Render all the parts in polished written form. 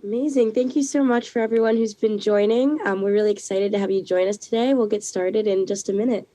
Amazing. Thank you so much for everyone who's been joining. We're really excited to have you join us today. We'll get started in just a minute.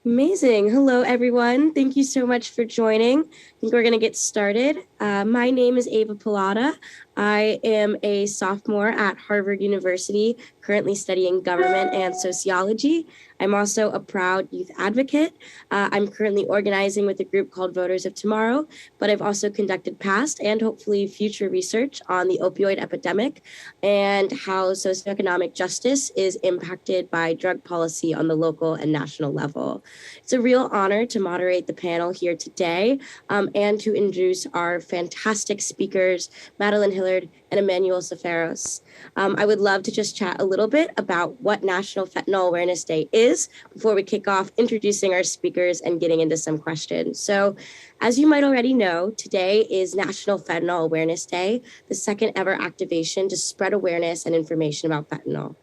Amazing. Hello, everyone. Thank you so much for joining. I think we're going to get started. My name is Ava Pallotta. I am a sophomore at Harvard University, currently studying government and sociology. I'm also a proud youth advocate. I'm currently organizing with a group called Voters of Tomorrow, but I've also conducted past and hopefully future research on the opioid epidemic and how socioeconomic justice is impacted by drug policy on the local and national level. It's a real honor to moderate the panel here today and to introduce our fantastic speakers, Madeline, Hilliard, and Emanuel Sferios. I would love to just chat a little bit about what National Fentanyl Awareness Day is before we kick off introducing our speakers and getting into some questions. So, as you might already know, today is National Fentanyl Awareness Day, the second ever activation to spread awareness and information about fentanyl.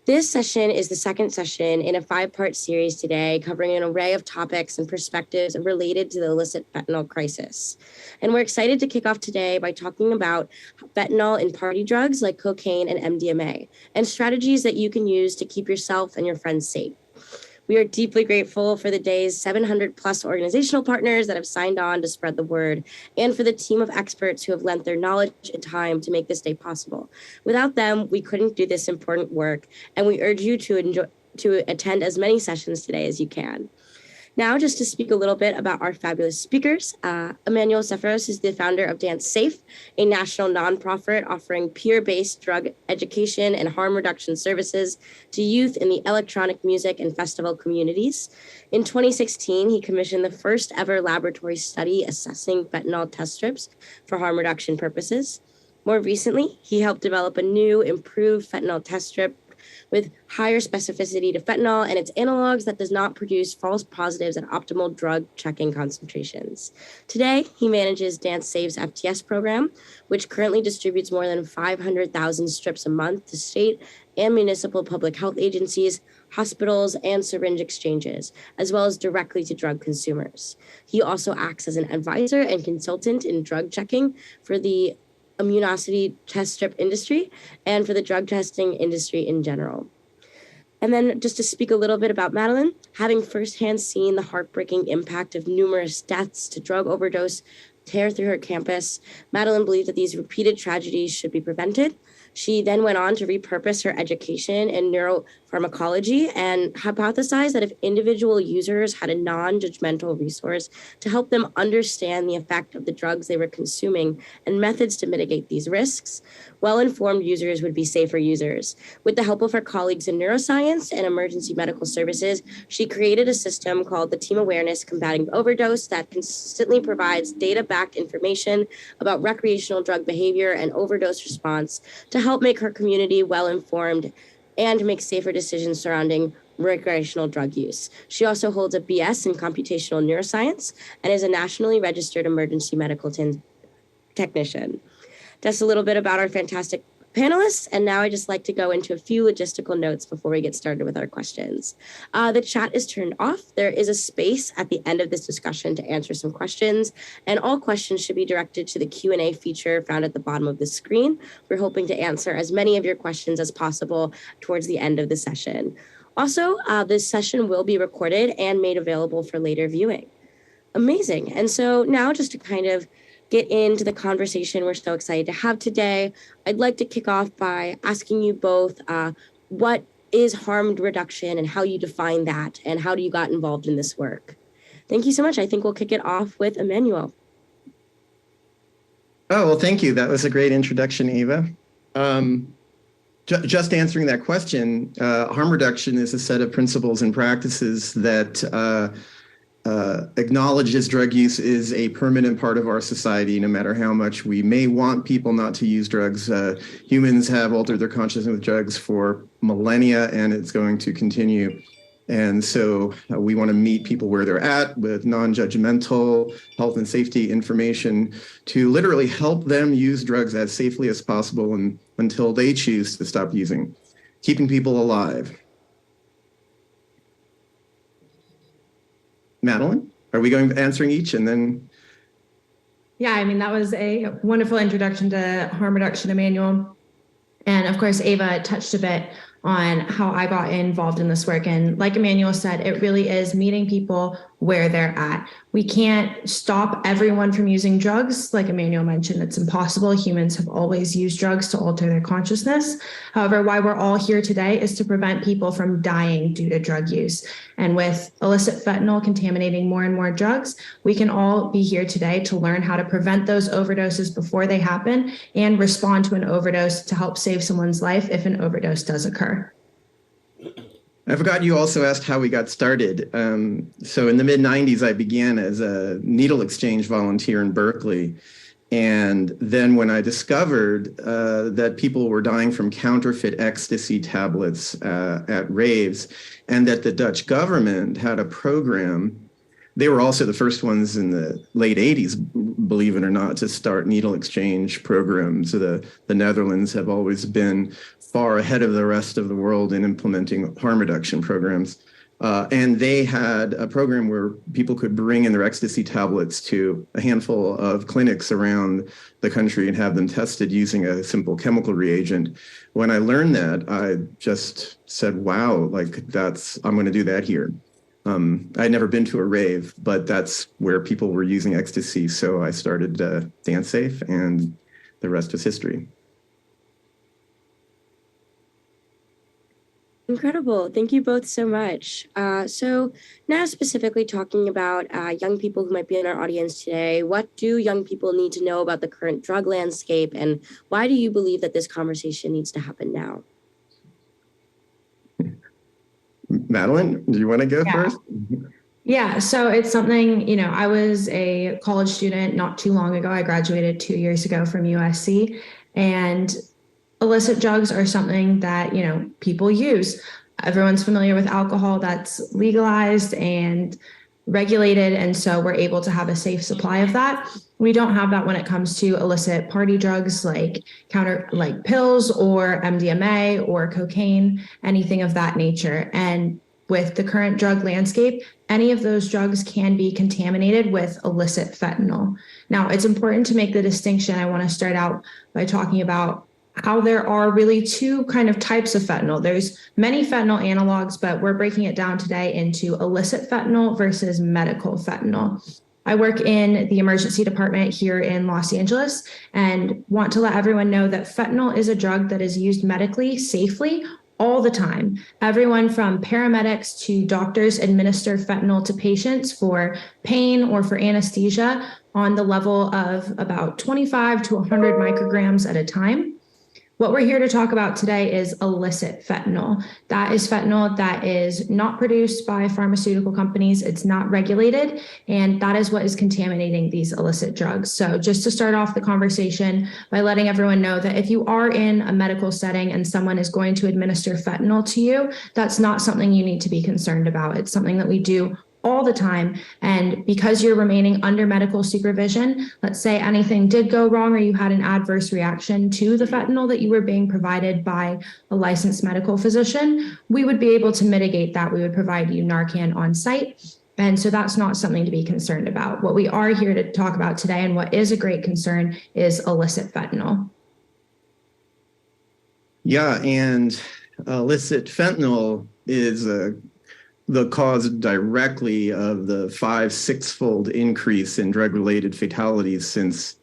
This session is the second session in a 5-part series today covering an array of topics and perspectives related to the illicit fentanyl crisis. And we're excited to kick off today by talking about fentanyl in party drugs like cocaine and MDMA and strategies that you can use to keep yourself and your friends safe. We are deeply grateful for the day's 700 plus organizational partners that have signed on to spread the word and for the team of experts who have lent their knowledge and time to make this day possible. Without them, we couldn't do this important work, and we urge you to attend as many sessions today as you can. Now, just to speak a little bit about our fabulous speakers, Emanuel Sferios is the founder of Dance Safe, a national nonprofit offering peer-based drug education and harm reduction services to youth in the electronic music and festival communities. In 2016, he commissioned the first ever laboratory study assessing fentanyl test strips for harm reduction purposes. More recently, he helped develop a new, improved fentanyl test strip with higher specificity to fentanyl and its analogs that does not produce false positives at optimal drug checking concentrations. Today, he manages Dance Safe's FTS program, which currently distributes more than 500,000 strips a month to state and municipal public health agencies, hospitals, and syringe exchanges, as well as directly to drug consumers. He also acts as an advisor and consultant in drug checking for the immunosity test strip industry and for the drug testing industry in general. And then just to speak a little bit about Madeline, having firsthand seen the heartbreaking impact of numerous deaths to drug overdose tear through her campus, Madeline believed that these repeated tragedies should be prevented. She then went on to repurpose her education in neuropharmacology and hypothesized that if individual users had a non-judgmental resource to help them understand the effect of the drugs they were consuming and methods to mitigate these risks, well-informed users would be safer users. With the help of her colleagues in neuroscience and emergency medical services, she created a system called the Team Awareness Combating Overdose that consistently provides data-backed information about recreational drug behavior and overdose response to help make her community well-informed and make safer decisions surrounding recreational drug use. She also holds a BS in computational neuroscience and is a nationally registered emergency medical technician. Just a little bit about our fantastic panelists, and now I just like to go into a few logistical notes before we get started with our questions. The chat is turned off. There is a space at the end of this discussion to answer some questions, and all questions should be directed to the Q&A feature found at the bottom of the screen. We're hoping to answer as many of your questions as possible towards the end of the session. Also, this session will be recorded and made available for later viewing. Amazing. And so now just to kind of get into the conversation we're so excited to have today, I'd like to kick off by asking you both what is harm reduction and how you define that and how you got involved in this work. Thank you so much. I think we'll kick it off with Emanuel. Oh, well, thank you. That was a great introduction, Eva. Just answering that question, harm reduction is a set of principles and practices that acknowledges drug use is a permanent part of our society, no matter how much we may want people not to use drugs. Humans have altered their consciousness with drugs for millennia, and it's going to continue. And so we want to meet people where they're at with non-judgmental health and safety information to literally help them use drugs as safely as possible and until they choose to stop using, keeping people alive. Madeline, are we going answering each and then? Yeah, I mean, that was a wonderful introduction to harm reduction, Emanuel. And of course, Ava touched a bit on how I got involved in this work. And like Emanuel said, it really is meeting people where they're at. We can't stop everyone from using drugs. Like Emanuel mentioned, it's impossible. Humans have always used drugs to alter their consciousness. However, why we're all here today is to prevent people from dying due to drug use. And with illicit fentanyl contaminating more and more drugs, we can all be here today to learn how to prevent those overdoses before they happen and respond to an overdose to help save someone's life if an overdose does occur. I forgot you also asked how we got started. So in the mid-90s, I began as a needle exchange volunteer in Berkeley. And then when I discovered that people were dying from counterfeit ecstasy tablets at raves, and that the Dutch government had a program, they were also the first ones in the late 80s, believe it or not, to start needle exchange programs. The Netherlands have always been far ahead of the rest of the world in implementing harm reduction programs. And they had a program where people could bring in their ecstasy tablets to a handful of clinics around the country and have them tested using a simple chemical reagent. When I learned that, I just said, wow, like I'm going to do that here. I'd never been to a rave, but that's where people were using ecstasy. So I started Dance Safe, and the rest is history. Incredible. Thank you both so much. So now specifically talking about young people who might be in our audience today, what do young people need to know about the current drug landscape, and why do you believe that this conversation needs to happen now? Madeline, do you want to go first? Yeah, so it's something, I was a college student not too long ago. I graduated 2 years ago from USC, and illicit drugs are something that, people use. Everyone's familiar with alcohol that's legalized and regulated, and so we're able to have a safe supply of that. We don't have that when it comes to illicit party drugs like pills or MDMA or cocaine, anything of that nature. And with the current drug landscape, any of those drugs can be contaminated with illicit fentanyl. Now, it's important to make the distinction. I want to start out by talking about how there are really two kind of types of fentanyl. There's many fentanyl analogs, but we're breaking it down today into illicit fentanyl versus medical fentanyl. I work in the emergency department here in Los Angeles and want to let everyone know that fentanyl is a drug that is used medically safely all the time. Everyone from paramedics to doctors administer fentanyl to patients for pain or for anesthesia on the level of about 25 to 100 micrograms at a time. What we're here to talk about today is illicit fentanyl. That is fentanyl that is not produced by pharmaceutical companies. It's not regulated, and that is what is contaminating these illicit drugs. So just to start off the conversation by letting everyone know that if you are in a medical setting and someone is going to administer fentanyl to you, that's not something you need to be concerned about. It's something that we do all the time. And because you're remaining under medical supervision, let's say anything did go wrong or you had an adverse reaction to the fentanyl that you were being provided by a licensed medical physician, we would be able to mitigate that. We would provide you Narcan on site. And so that's not something to be concerned about. What we are here to talk about today, and what is a great concern, is illicit fentanyl. Yeah, and illicit fentanyl is the cause directly of the 5-6-fold increase in drug-related fatalities since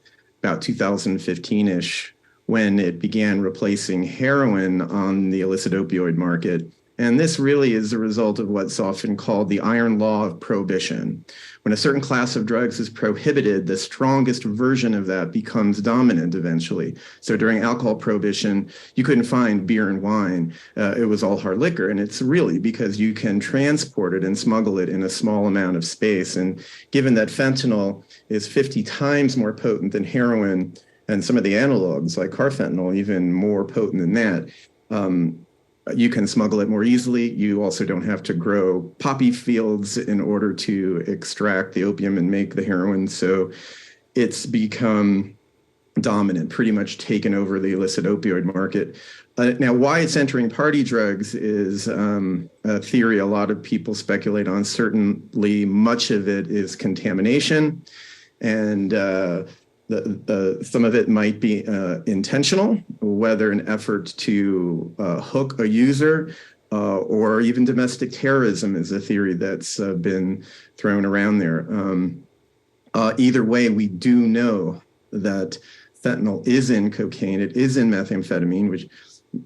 about 2015-ish, when it began replacing heroin on the illicit opioid market. And this really is a result of what's often called the iron law of prohibition. When a certain class of drugs is prohibited, the strongest version of that becomes dominant eventually. So during alcohol prohibition, you couldn't find beer and wine. It was all hard liquor. And it's really because you can transport it and smuggle it in a small amount of space. And given that fentanyl is 50 times more potent than heroin, and some of the analogs like carfentanil even more potent than that, you can smuggle it more easily. You also don't have to grow poppy fields in order to extract the opium and make the heroin. So it's become dominant, pretty much taken over the illicit opioid market. Now, why it's entering party drugs is a theory a lot of people speculate on. Certainly, much of it is contamination, and some of it might be intentional, whether an effort to hook a user or even domestic terrorism is a theory that's been thrown around there. Either way, we do know that fentanyl is in cocaine, it is in methamphetamine, which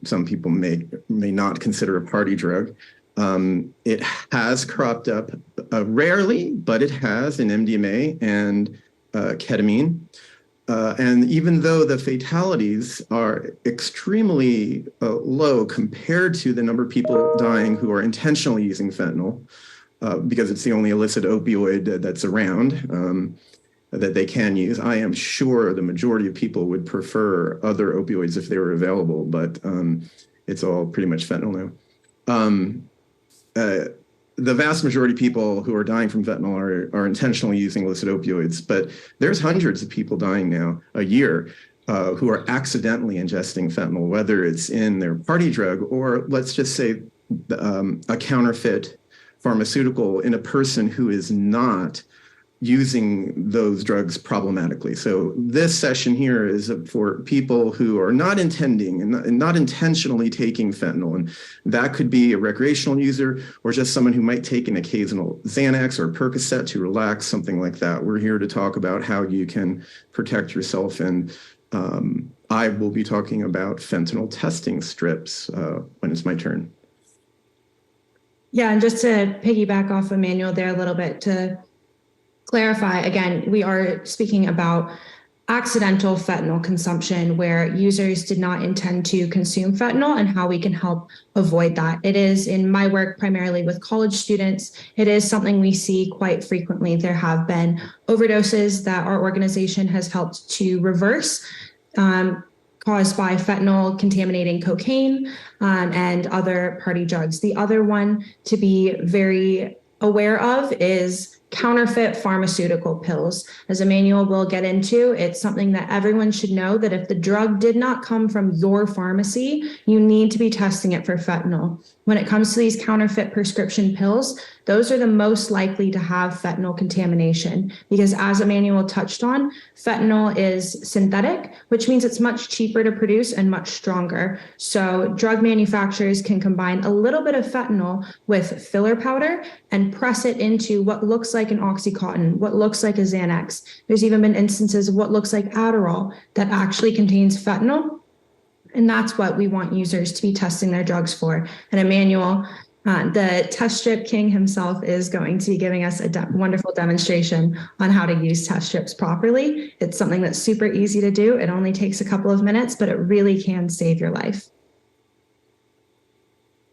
some people may not consider a party drug. It has cropped up rarely, but it has in MDMA and ketamine. And even though the fatalities are extremely low compared to the number of people dying who are intentionally using fentanyl, because it's the only illicit opioid that's around, that they can use. I am sure the majority of people would prefer other opioids if they were available, but it's all pretty much fentanyl now. The vast majority of people who are dying from fentanyl are intentionally using illicit opioids, but there's hundreds of people dying now a year who are accidentally ingesting fentanyl, whether it's in their party drug or let's just say a counterfeit pharmaceutical in a person who is not using those drugs problematically. So this session here is for people who are not intending and not intentionally taking fentanyl. And that could be a recreational user or just someone who might take an occasional Xanax or Percocet to relax, something like that. We're here to talk about how you can protect yourself. And I will be talking about fentanyl testing strips when it's my turn. Yeah, and just to piggyback off Emanuel there a little bit, to clarify, again, we are speaking about accidental fentanyl consumption where users did not intend to consume fentanyl and how we can help avoid that. It is in my work primarily with college students. It is something we see quite frequently. There have been overdoses that our organization has helped to reverse, caused by fentanyl contaminating cocaine and other party drugs. The other one to be very aware of is counterfeit pharmaceutical pills. As Emanuel will get into, it's something that everyone should know that if the drug did not come from your pharmacy, you need to be testing it for fentanyl. When it comes to these counterfeit prescription pills, those are the most likely to have fentanyl contamination because, as Emanuel touched on, fentanyl is synthetic, which means it's much cheaper to produce and much stronger. So drug manufacturers can combine a little bit of fentanyl with filler powder and press it into what looks like an Oxycontin, what looks like a Xanax. There's even been instances of what looks like Adderall that actually contains fentanyl. And that's what we want users to be testing their drugs for. And Emanuel, the test strip king himself, is going to be giving us a wonderful demonstration on how to use test strips properly. It's something that's super easy to do. It only takes a couple of minutes, but it really can save your life.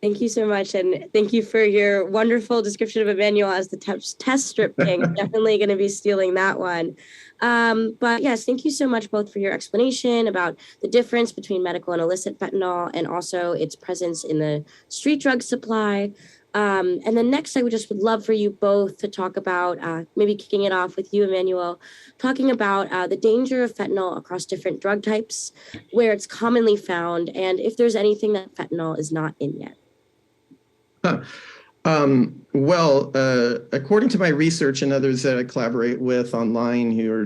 Thank you so much. And thank you for your wonderful description of Emanuel as the test strip king. I'm definitely going to be stealing that one. But yes, thank you so much both for your explanation about the difference between medical and illicit fentanyl and also its presence in the street drug supply. And then next, I would love for you both to talk about, maybe kicking it off with you, Emanuel, talking about the danger of fentanyl across different drug types, where it's commonly found, and if there's anything that fentanyl is not in yet. According to my research and others that I collaborate with online who are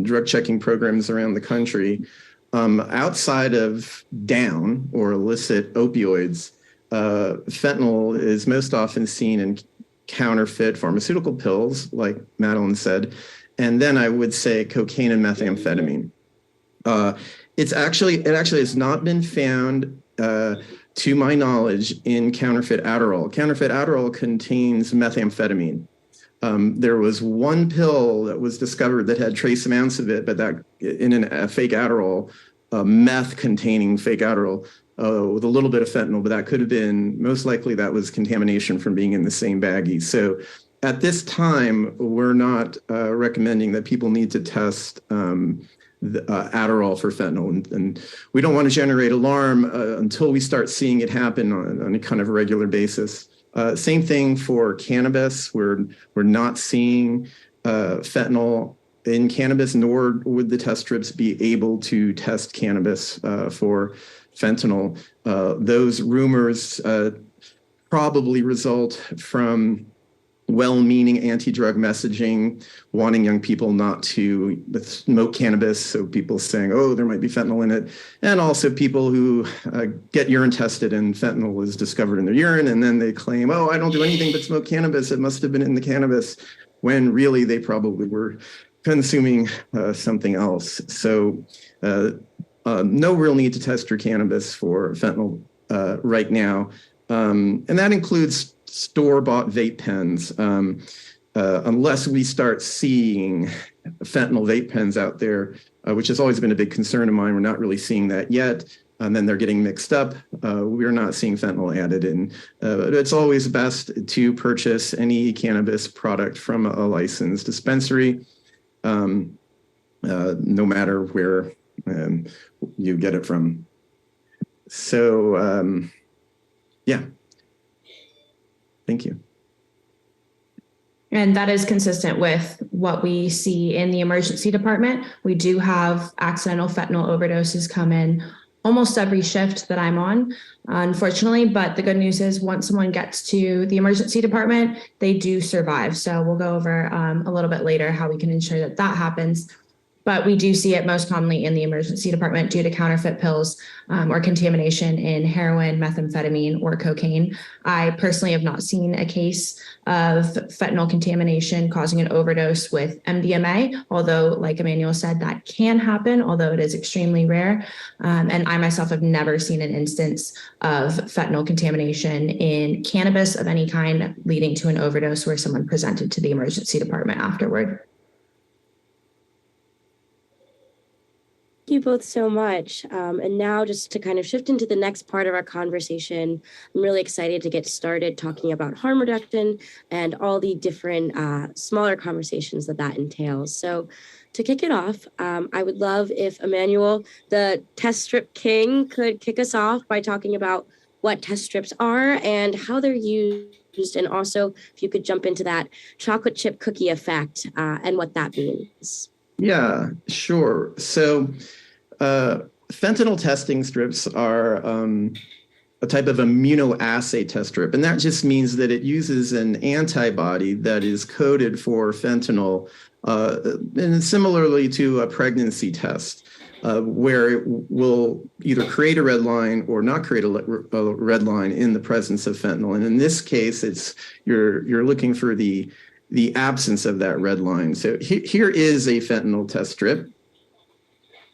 drug checking programs around the country, outside of down or illicit opioids, fentanyl is most often seen in counterfeit pharmaceutical pills, like Madeline said, and then I would say cocaine and methamphetamine. It actually has not been found, to my knowledge, in counterfeit Adderall. Counterfeit Adderall contains methamphetamine. There was one pill that was discovered that had trace amounts of it, but that in a fake Adderall, meth-containing fake Adderall with a little bit of fentanyl, but that could have been, most likely that was contamination from being in the same baggie. So at this time, we're not recommending that people need to test Adderall for fentanyl. And we don't want to generate alarm until we start seeing it happen on a kind of regular basis. Same thing for cannabis. We're not seeing fentanyl in cannabis, nor would the test strips be able to test cannabis for fentanyl. Those rumors probably result from well-meaning anti-drug messaging, wanting young people not to smoke cannabis. So people saying, oh, there might be fentanyl in it. And also people who get urine tested and fentanyl is discovered in their urine. And then they claim, oh, I don't do anything but smoke cannabis. It must have been in the cannabis, when really they probably were consuming something else. So no real need to test your cannabis for fentanyl right now. And that includes store-bought vape pens, unless we start seeing fentanyl vape pens out there, which has always been a big concern of mine. We're not really seeing that yet. And then they're getting mixed up. We're not seeing fentanyl added in. But it's always best to purchase any cannabis product from a licensed dispensary, no matter where you get it from. So, yeah. Thank you. And that is consistent with what we see in the emergency department. We do have accidental fentanyl overdoses come in almost every shift that I'm on, unfortunately. But the good news is once someone gets to the emergency department, they do survive. So we'll go over a little bit later how we can ensure that that happens. But we do see it most commonly in the emergency department due to counterfeit pills or contamination in heroin, methamphetamine, or cocaine. I personally have not seen a case of fentanyl contamination causing an overdose with MDMA, although, like Emanuel said, that can happen, although it is extremely rare. And I myself have never seen an instance of fentanyl contamination in cannabis of any kind leading to an overdose where someone presented to the emergency department afterward. Thank you both so much. And now just to kind of shift into the next part of our conversation, I'm really excited to get started talking about harm reduction and all the different smaller conversations that entails. So to kick it off, I would love if Emanuel, the test strip king, could kick us off by talking about what test strips are and how they're used. And also if you could jump into that chocolate chip cookie effect and what that means. Yeah, sure. So fentanyl testing strips are a type of immunoassay test strip. And that just means that it uses an antibody that is coded for fentanyl, and similarly to a pregnancy test, where it will either create a red line or not create a red line in the presence of fentanyl. And in this case, it's you're looking for the absence of that red line. So here is a fentanyl test strip.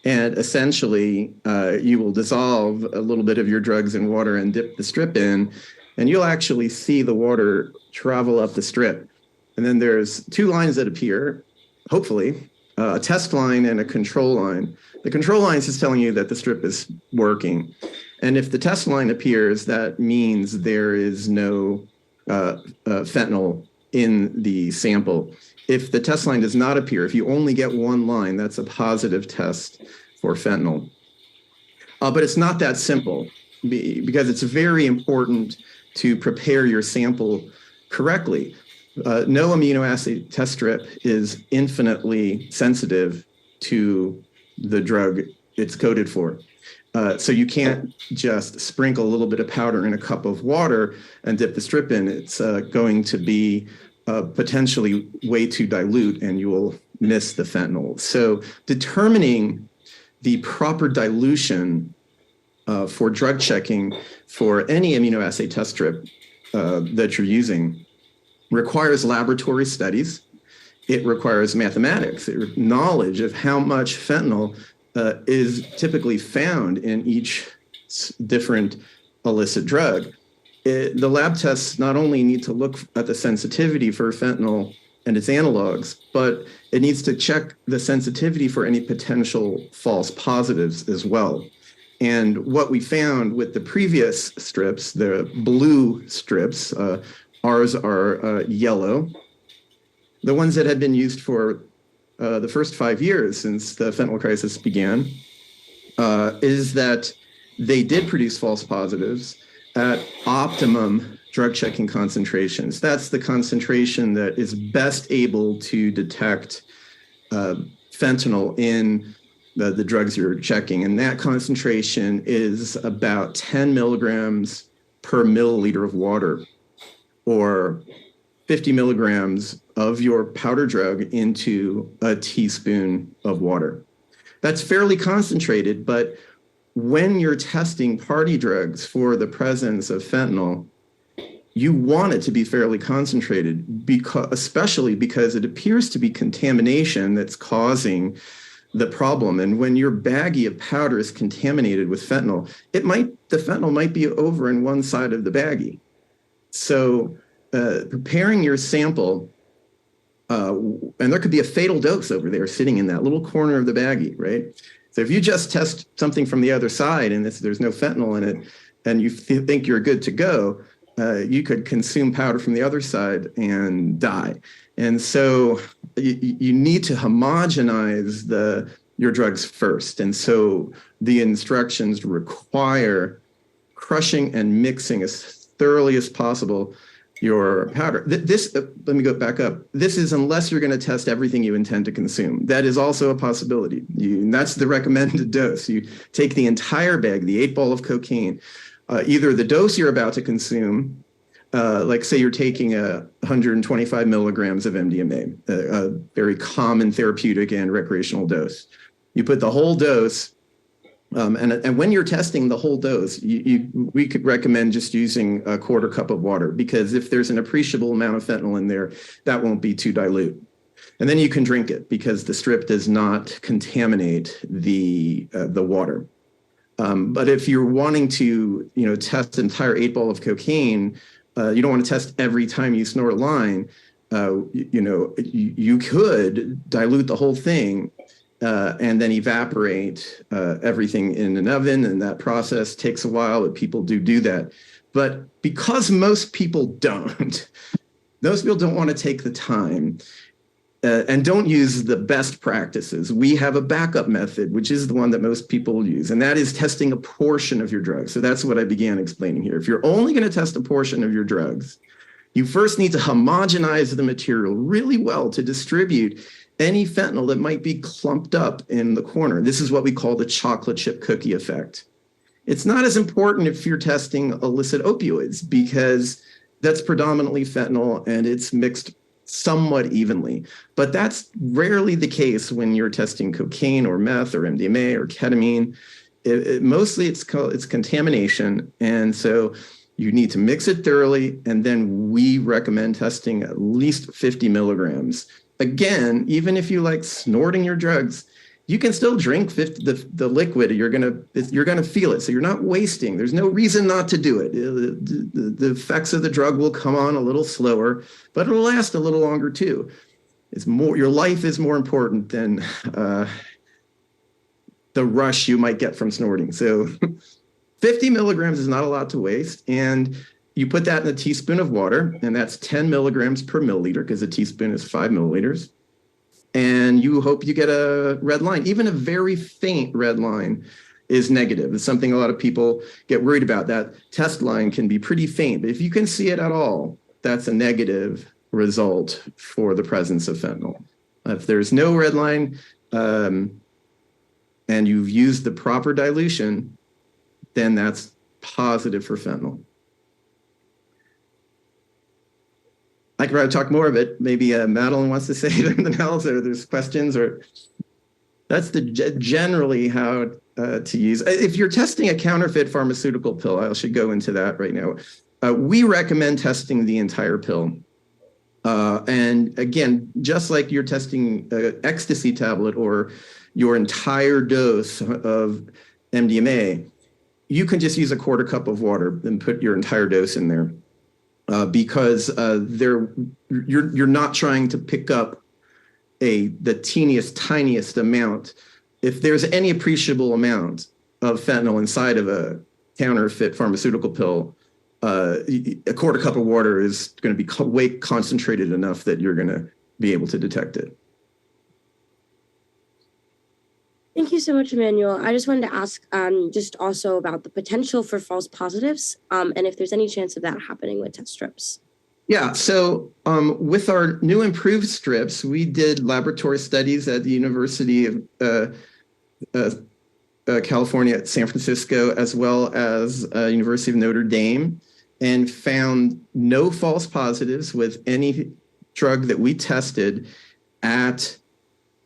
And essentially, you will dissolve a little bit of your drugs in water and dip the strip in, and you'll actually see the water travel up the strip. And then there's two lines that appear, hopefully, a test line and a control line. The control line is just telling you that the strip is working. And if the test line appears, that means there is no fentanyl in the sample. If the test line does not appear, if you only get one line, that's a positive test for fentanyl. But it's not that simple, because it's very important to prepare your sample correctly. No immunoassay test strip is infinitely sensitive to the drug it's coded for. So you can't just sprinkle a little bit of powder in a cup of water and dip the strip in. It's going to be potentially way too dilute, and you will miss the fentanyl. So determining the proper dilution for drug checking for any immunoassay test strip that you're using requires laboratory studies. It requires mathematics, knowledge of how much fentanyl is typically found in each different illicit drug. The lab tests not only need to look at the sensitivity for fentanyl and its analogs, but it needs to check the sensitivity for any potential false positives as well. And what we found with the previous strips, the blue strips, ours are yellow. The ones that had been used for the first 5 years since the fentanyl crisis began, is that they did produce false positives at optimum drug checking concentrations. That's the concentration that is best able to detect fentanyl in the drugs you're checking. And that concentration is about 10 milligrams per milliliter of water, or 50 milligrams of your powder drug into a teaspoon of water. That's fairly concentrated, but when you're testing party drugs for the presence of fentanyl, you want it to be fairly concentrated, especially because it appears to be contamination that's causing the problem. And when your baggie of powder is contaminated with fentanyl, the fentanyl might be over in one side of the baggie. So preparing your sample, and there could be a fatal dose over there sitting in that little corner of the baggie, right? So if you just test something from the other side and there's no fentanyl in it, and you think you're good to go, you could consume powder from the other side and die. And so you need to homogenize your drugs first. And so the instructions require crushing and mixing as thoroughly as possible your powder. Let me go back up. This is unless you're going to test everything you intend to consume. That is also a possibility. And that's the recommended dose. You take the entire bag, the 8 ball of cocaine, either the dose you're about to consume, like say you're taking 125 milligrams of MDMA, a very common therapeutic and recreational dose. You put the whole dose, and when you're testing the whole dose, we could recommend just using a quarter cup of water, because if there's an appreciable amount of fentanyl in there, that won't be too dilute. And then you can drink it because the strip does not contaminate the water. But if you're wanting to, test an entire 8 ball of cocaine, you don't want to test every time you snort a line. You could dilute the whole thing and then evaporate everything in an oven, and that process takes a while, but people do that. But because most people don't want to take the time and don't use the best practices, we have a backup method, which is the one that most people use, and that is testing a portion of your drugs. So that's what I began explaining here. If you're only going to test a portion of your drugs, you first need to homogenize the material really well to distribute any fentanyl that might be clumped up in the corner. This is what we call the chocolate chip cookie effect. It's not as important if you're testing illicit opioids, because that's predominantly fentanyl and it's mixed somewhat evenly. But that's rarely the case when you're testing cocaine or meth or MDMA or ketamine. Mostly it's contamination. And so you need to mix it thoroughly. And then we recommend testing at least 50 milligrams. Again, even if you like snorting your drugs, you can still drink the liquid. You're gonna feel it, so you're not wasting. There's no reason not to do it. The effects of the drug will come on a little slower, but it'll last a little longer too. Your life is more important than the rush you might get from snorting. So 50 milligrams is not a lot to waste, and you put that in a teaspoon of water, and that's 10 milligrams per milliliter, because a teaspoon is 5 milliliters. And you hope you get a red line. Even a very faint red line is negative. It's something a lot of people get worried about. That test line can be pretty faint, but if you can see it at all, that's a negative result for the presence of fentanyl. If there's no red line and you've used the proper dilution, then that's positive for fentanyl. I could probably talk more of it. Maybe Madeline wants to say something else, or there's questions, or that's generally how to use. If you're testing a counterfeit pharmaceutical pill, I should go into that right now. We recommend testing the entire pill. And again, just like you're testing an ecstasy tablet or your entire dose of MDMA, you can just use a quarter cup of water and put your entire dose in there. Because you're not trying to pick up the teeniest, tiniest amount. If there's any appreciable amount of fentanyl inside of a counterfeit pharmaceutical pill, a quarter cup of water is going to be way concentrated enough that you're going to be able to detect it. Thank you so much, Emanuel. I just wanted to ask just also about the potential for false positives and if there's any chance of that happening with test strips. Yeah, so with our new improved strips, we did laboratory studies at the University of California at San Francisco, as well as University of Notre Dame, and found no false positives with any drug that we tested at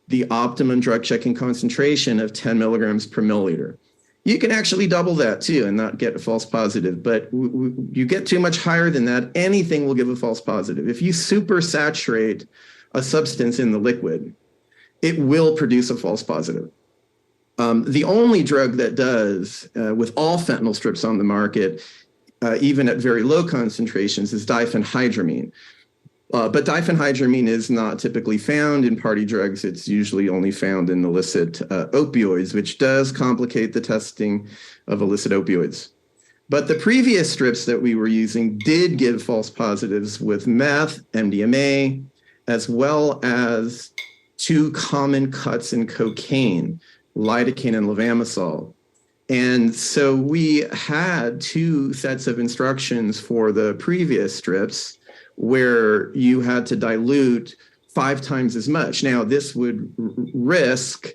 the optimum drug checking concentration of 10 milligrams per milliliter. You can actually double that too and not get a false positive, but you get too much higher than that, anything will give a false positive. If you super saturate a substance in the liquid, it will produce a false positive. The only drug that does, with all fentanyl strips on the market, even at very low concentrations, is diphenhydramine. But diphenhydramine is not typically found in party drugs. It's usually only found in illicit opioids, which does complicate the testing of illicit opioids. But the previous strips that we were using did give false positives with meth, MDMA, as well as two common cuts in cocaine, lidocaine and levamisole. And so we had two sets of instructions for the previous strips where you had to dilute 5 times as much. Now, this would risk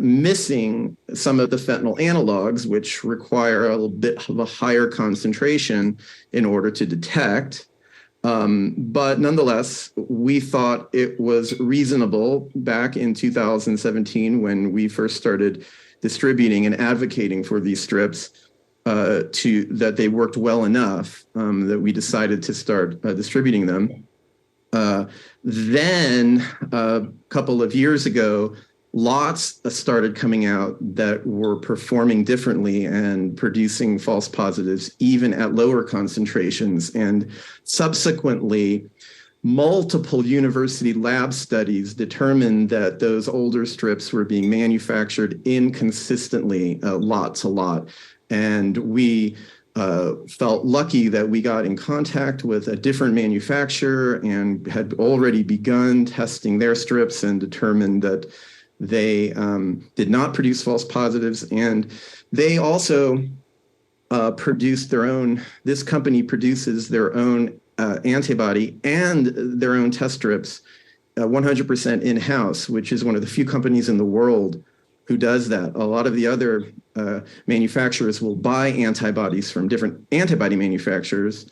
missing some of the fentanyl analogs, which require a little bit of a higher concentration in order to detect. But nonetheless, we thought it was reasonable back in 2017 when we first started distributing and advocating for these strips that they worked well enough that we decided to start distributing them. Then a couple of years ago, lots started coming out that were performing differently and producing false positives even at lower concentrations. And subsequently, multiple university lab studies determined that those older strips were being manufactured inconsistently, lot to lot. And we felt lucky that we got in contact with a different manufacturer and had already begun testing their strips and determined that they did not produce false positives. And they also produced their own, this company produces their own antibody and their own test strips 100% in-house, which is one of the few companies in the world who does that. A lot of the other manufacturers will buy antibodies from different antibody manufacturers,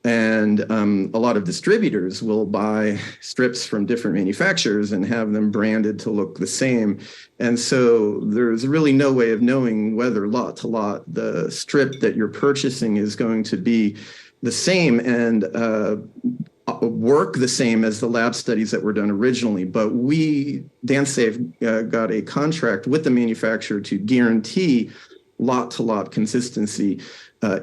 and a lot of distributors will buy strips from different manufacturers and have them branded to look the same. And so there's really no way of knowing whether lot to lot the strip that you're purchasing is going to be the same and work the same as the lab studies that were done originally. But we, DanceSafe, got a contract with the manufacturer to guarantee lot-to-lot consistency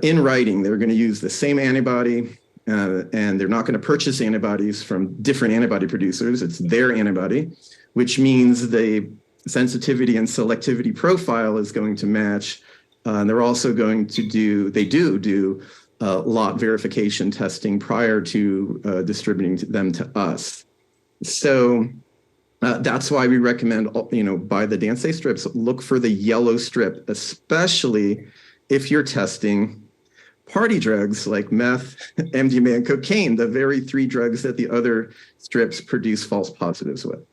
in writing. They're going to use the same antibody, and they're not going to purchase antibodies from different antibody producers. It's their antibody, which means the sensitivity and selectivity profile is going to match. And they're also going to do lot verification testing prior to distributing them to us. So that's why we recommend, buy the DanceSafe strips, look for the yellow strip, especially if you're testing party drugs like meth, MDMA, and cocaine, the very 3 drugs that the other strips produce false positives with.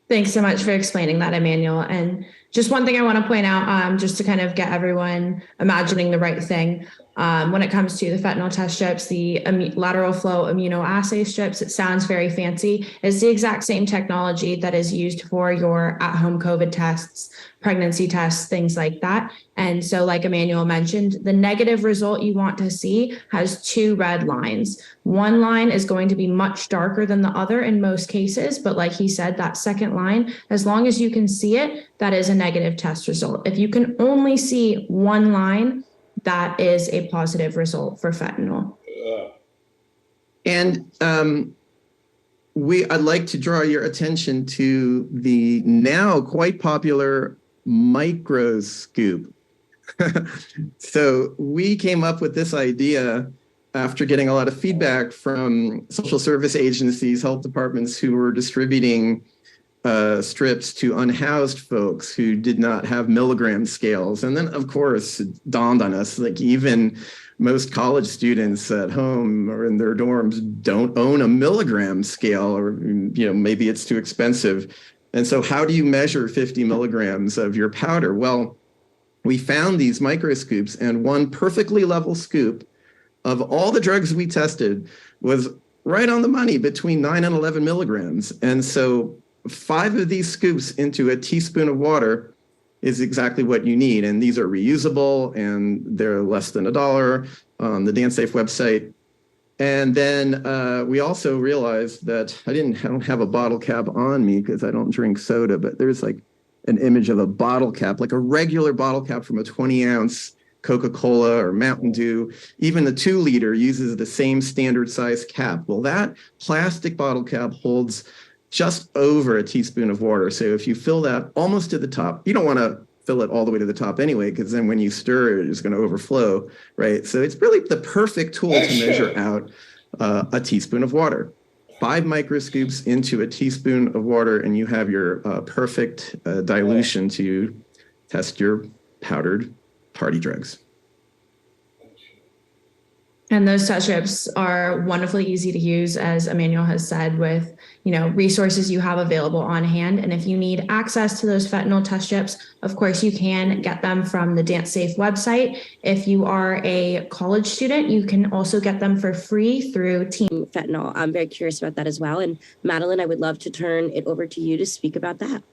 Thanks so much for explaining that, Emanuel. And just one thing I want to point out, just to kind of get everyone imagining the right thing. When it comes to the fentanyl test strips, the lateral flow immunoassay strips, it sounds very fancy. It's the exact same technology that is used for your at-home COVID tests, pregnancy tests, things like that. And so like Emanuel mentioned, the negative result you want to see has 2 red lines. One line is going to be much darker than the other in most cases, but like he said, that second line, as long as you can see it, that is a negative test result. If you can only see one line, that is a positive result for fentanyl. And I'd like to draw your attention to the now quite popular microscoop. So we came up with this idea after getting a lot of feedback from social service agencies, health departments who were distributing strips to unhoused folks who did not have milligram scales. And then, of course, it dawned on us, like even most college students at home or in their dorms don't own a milligram scale, or maybe it's too expensive. And so how do you measure 50 milligrams of your powder? Well, we found these microscoops, and one perfectly level scoop of all the drugs we tested was right on the money, between 9 and 11 milligrams. And so 5 of these scoops into a teaspoon of water is exactly what you need. And these are reusable, and they're less than $1 on the DanceSafe website. And then we also realized that I don't have a bottle cap on me because I don't drink soda, but there's like an image of a bottle cap, like a regular bottle cap from a 20-ounce Coca-Cola or Mountain Dew. Even the 2-liter uses the same standard size cap. Well, that plastic bottle cap holds just over a teaspoon of water. So if you fill that almost to the top, you don't want to fill it all the way to the top anyway, because then when you stir it, it's going to overflow, right? So it's really the perfect tool to measure out a teaspoon of water. 5 microscoops into a teaspoon of water, and you have your perfect dilution to test your powdered party drugs. And those test strips are wonderfully easy to use, as Emanuel has said, with resources you have available on hand. And if you need access to those fentanyl test strips, of course, you can get them from the DanceSafe website. If you are a college student, you can also get them for free through Team Fentanyl. I'm very curious about that as well. And Madeline, I would love to turn it over to you to speak about that.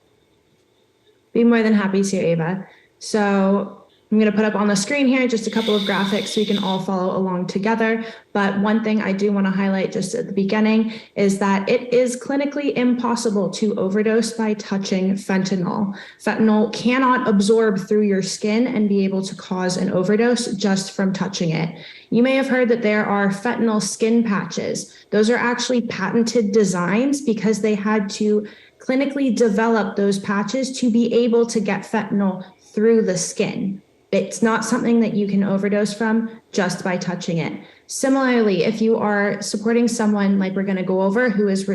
Be more than happy to, Ava. So I'm going to put up on the screen here just a couple of graphics so we can all follow along together. But one thing I do want to highlight just at the beginning is that it is clinically impossible to overdose by touching fentanyl. Fentanyl cannot absorb through your skin and be able to cause an overdose just from touching it. You may have heard that there are fentanyl skin patches. Those are actually patented designs because they had to clinically develop those patches to be able to get fentanyl through the skin. It's not something that you can overdose from just by touching it. Similarly, if you are supporting someone like we're going to go over who is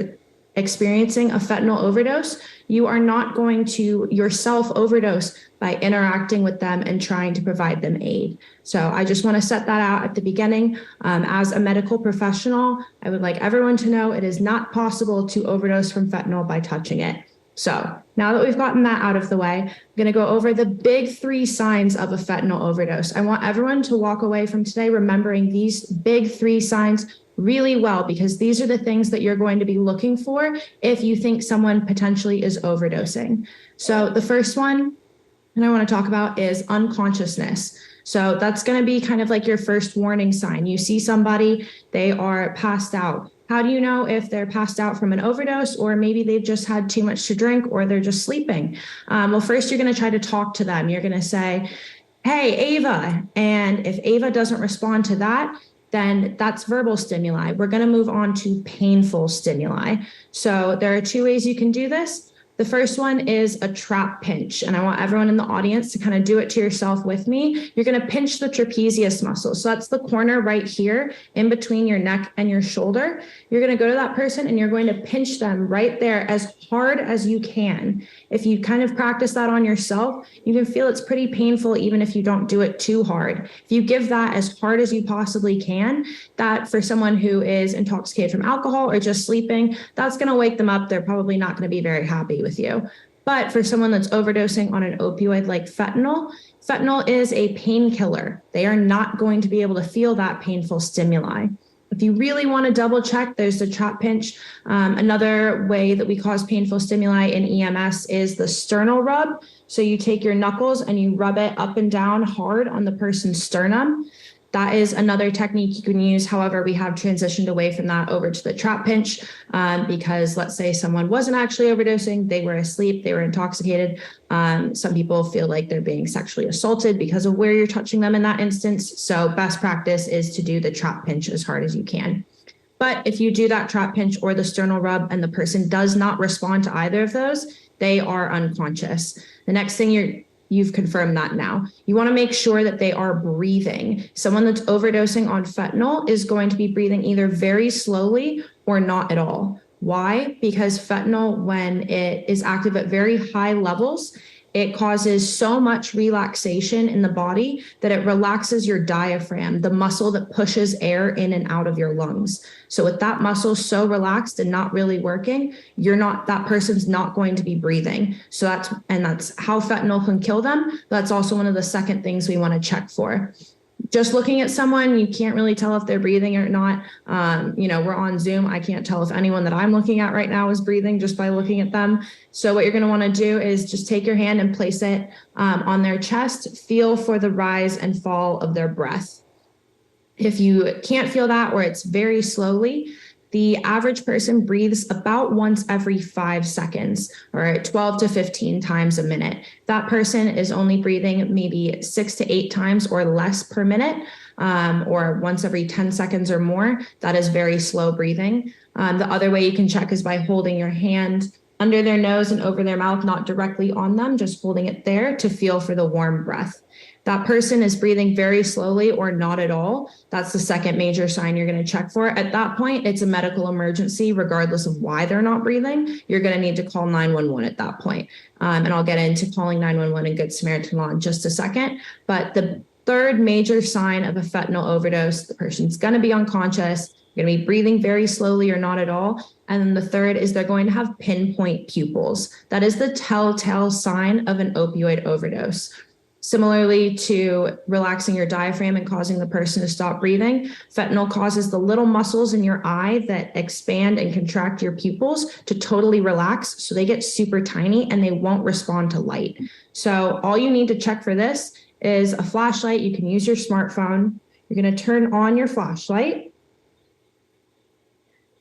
experiencing a fentanyl overdose, you are not going to yourself overdose by interacting with them and trying to provide them aid. So I just want to set that out at the beginning. As a medical professional, I would like everyone to know it is not possible to overdose from fentanyl by touching it. So now that we've gotten that out of the way, I'm going to go over the big 3 signs of a fentanyl overdose. I want everyone to walk away from today remembering these big 3 signs really well, because these are the things that you're going to be looking for if you think someone potentially is overdosing. So the first one that I want to talk about is unconsciousness. So that's going to be kind of like your first warning sign. You see somebody, they are passed out. How do you know if they're passed out from an overdose, or maybe they've just had too much to drink, or they're just sleeping? Well, first you're going to try to talk to them. You're going to say, "Hey, Ava." And if Ava doesn't respond to that, then that's verbal stimuli. We're going to move on to painful stimuli. So there are 2 ways you can do this. The first one is a trap pinch, and I want everyone in the audience to kind of do it to yourself with me. You're going to pinch the trapezius muscle. So that's the corner right here in between your neck and your shoulder. You're going to go to that person and you're going to pinch them right there as hard as you can. If you kind of practice that on yourself, you can feel it's pretty painful even if you don't do it too hard. If you give that as hard as you possibly can, that for someone who is intoxicated from alcohol or just sleeping, that's going to wake them up. They're probably not going to be very happy with you. But for someone that's overdosing on an opioid like fentanyl, fentanyl is a painkiller. They are not going to be able to feel that painful stimuli. If you really want to double check, there's the trap pinch. Another way that we cause painful stimuli in EMS is the sternal rub. So you take your knuckles and you rub it up and down hard on the person's sternum. That is another technique you can use. However, we have transitioned away from that over to the trap pinch because let's say someone wasn't actually overdosing, they were asleep, they were intoxicated. Some people feel like they're being sexually assaulted because of where you're touching them in that instance. So best practice is to do the trap pinch as hard as you can. But if you do that trap pinch or the sternal rub and the person does not respond to either of those, they are unconscious. The next thing you've confirmed that now. You want to make sure that they are breathing. Someone that's overdosing on fentanyl is going to be breathing either very slowly or not at all. Why? Because fentanyl, when it is active at very high levels, it causes so much relaxation in the body that it relaxes your diaphragm, the muscle that pushes air in and out of your lungs. So with that muscle so relaxed and not really working, that person's not going to be breathing. So that's how fentanyl can kill them. That's also one of the second things we want to check for. Just looking at someone, you can't really tell if they're breathing or not. We're on Zoom. I can't tell if anyone that I'm looking at right now is breathing just by looking at them. So what you're going to want to do is just take your hand and place it on their chest, feel for the rise and fall of their breath. If you can't feel that, or it's very slowly, the average person breathes about once every 5 seconds, or 12 to 15 times a minute. That person is only breathing maybe 6 to 8 times or less per minute, or once every 10 seconds or more. That is very slow breathing. The other way you can check is by holding your hand under their nose and over their mouth, not directly on them, just holding it there to feel for the warm breath. That person is breathing very slowly or not at all. That's the second major sign you're going to check for. At that point, it's a medical emergency, regardless of why they're not breathing. You're going to need to call 911 at that point. And I'll get into calling 911 and Good Samaritan law in just a second. But the third major sign of a fentanyl overdose, the person's going to be unconscious, going to be breathing very slowly or not at all. And then the third is they're going to have pinpoint pupils. That is the telltale sign of an opioid overdose. Similarly to relaxing your diaphragm and causing the person to stop breathing, fentanyl causes the little muscles in your eye that expand and contract your pupils to totally relax. So they get super tiny and they won't respond to light. So all you need to check for this is a flashlight. You can use your smartphone. You're going to turn on your flashlight,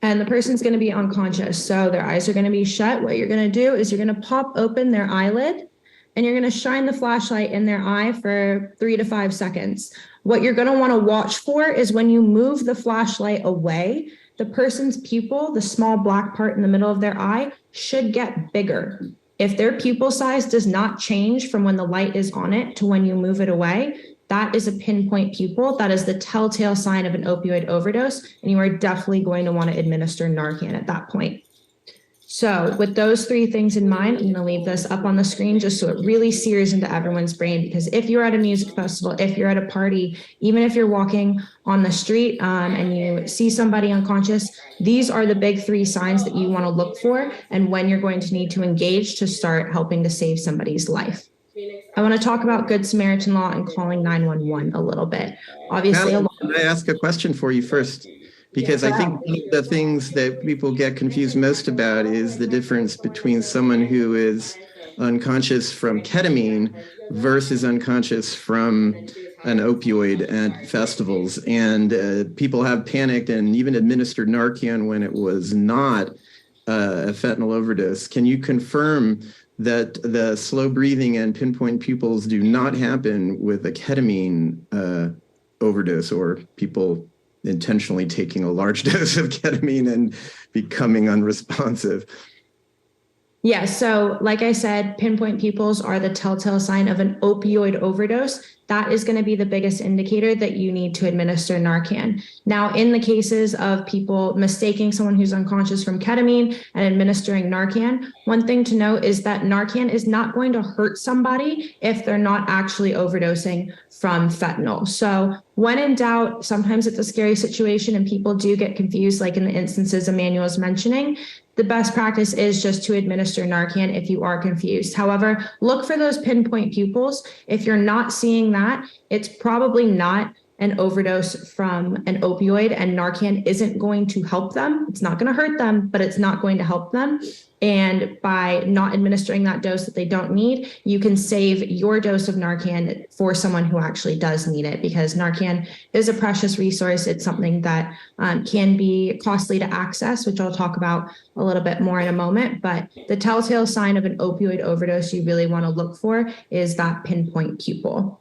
and the person's going to be unconscious. So their eyes are going to be shut. What you're going to do is you're going to pop open their eyelid, and you're going to shine the flashlight in their eye for 3 to 5 seconds. What you're going to want to watch for is when you move the flashlight away, the person's pupil, the small black part in the middle of their eye, should get bigger. If their pupil size does not change from when the light is on it to when you move it away, that is a pinpoint pupil. That is the telltale sign of an opioid overdose, and you are definitely going to want to administer Narcan at that point. So with those 3 things in mind, I'm going to leave this up on the screen just so it really sears into everyone's brain, because if you're at a music festival, if you're at a party, even if you're walking on the street and you see somebody unconscious, these are the big 3 signs that you want to look for and when you're going to need to engage to start helping to save somebody's life. I want to talk about Good Samaritan law and calling 911 a little bit. Obviously, Madeline, can I ask a question for you first? Because I think one of the things that people get confused most about is the difference between someone who is unconscious from ketamine versus unconscious from an opioid at festivals. And people have panicked and even administered Narcan when it was not a fentanyl overdose. Can you confirm that the slow breathing and pinpoint pupils do not happen with a ketamine overdose, or people intentionally taking a large dose of ketamine and becoming unresponsive? Yeah, so like I said, pinpoint pupils are the telltale sign of an opioid overdose. That is going to be the biggest indicator that you need to administer Narcan. Now, in the cases of people mistaking someone who's unconscious from ketamine and administering Narcan, one thing to note is that Narcan is not going to hurt somebody if they're not actually overdosing from fentanyl. So when in doubt, sometimes it's a scary situation and people do get confused, like in the instances Emanuel is mentioning. The best practice is just to administer Narcan if you are confused. However, look for those pinpoint pupils. If you're not seeing that, it's probably not an overdose from an opioid, and Narcan isn't going to help them. It's not going to hurt them, but it's not going to help them. And by not administering that dose that they don't need, you can save your dose of Narcan for someone who actually does need it, because Narcan is a precious resource. It's something that can be costly to access, which I'll talk about a little bit more in a moment. But the telltale sign of an opioid overdose you really want to look for is that pinpoint pupil.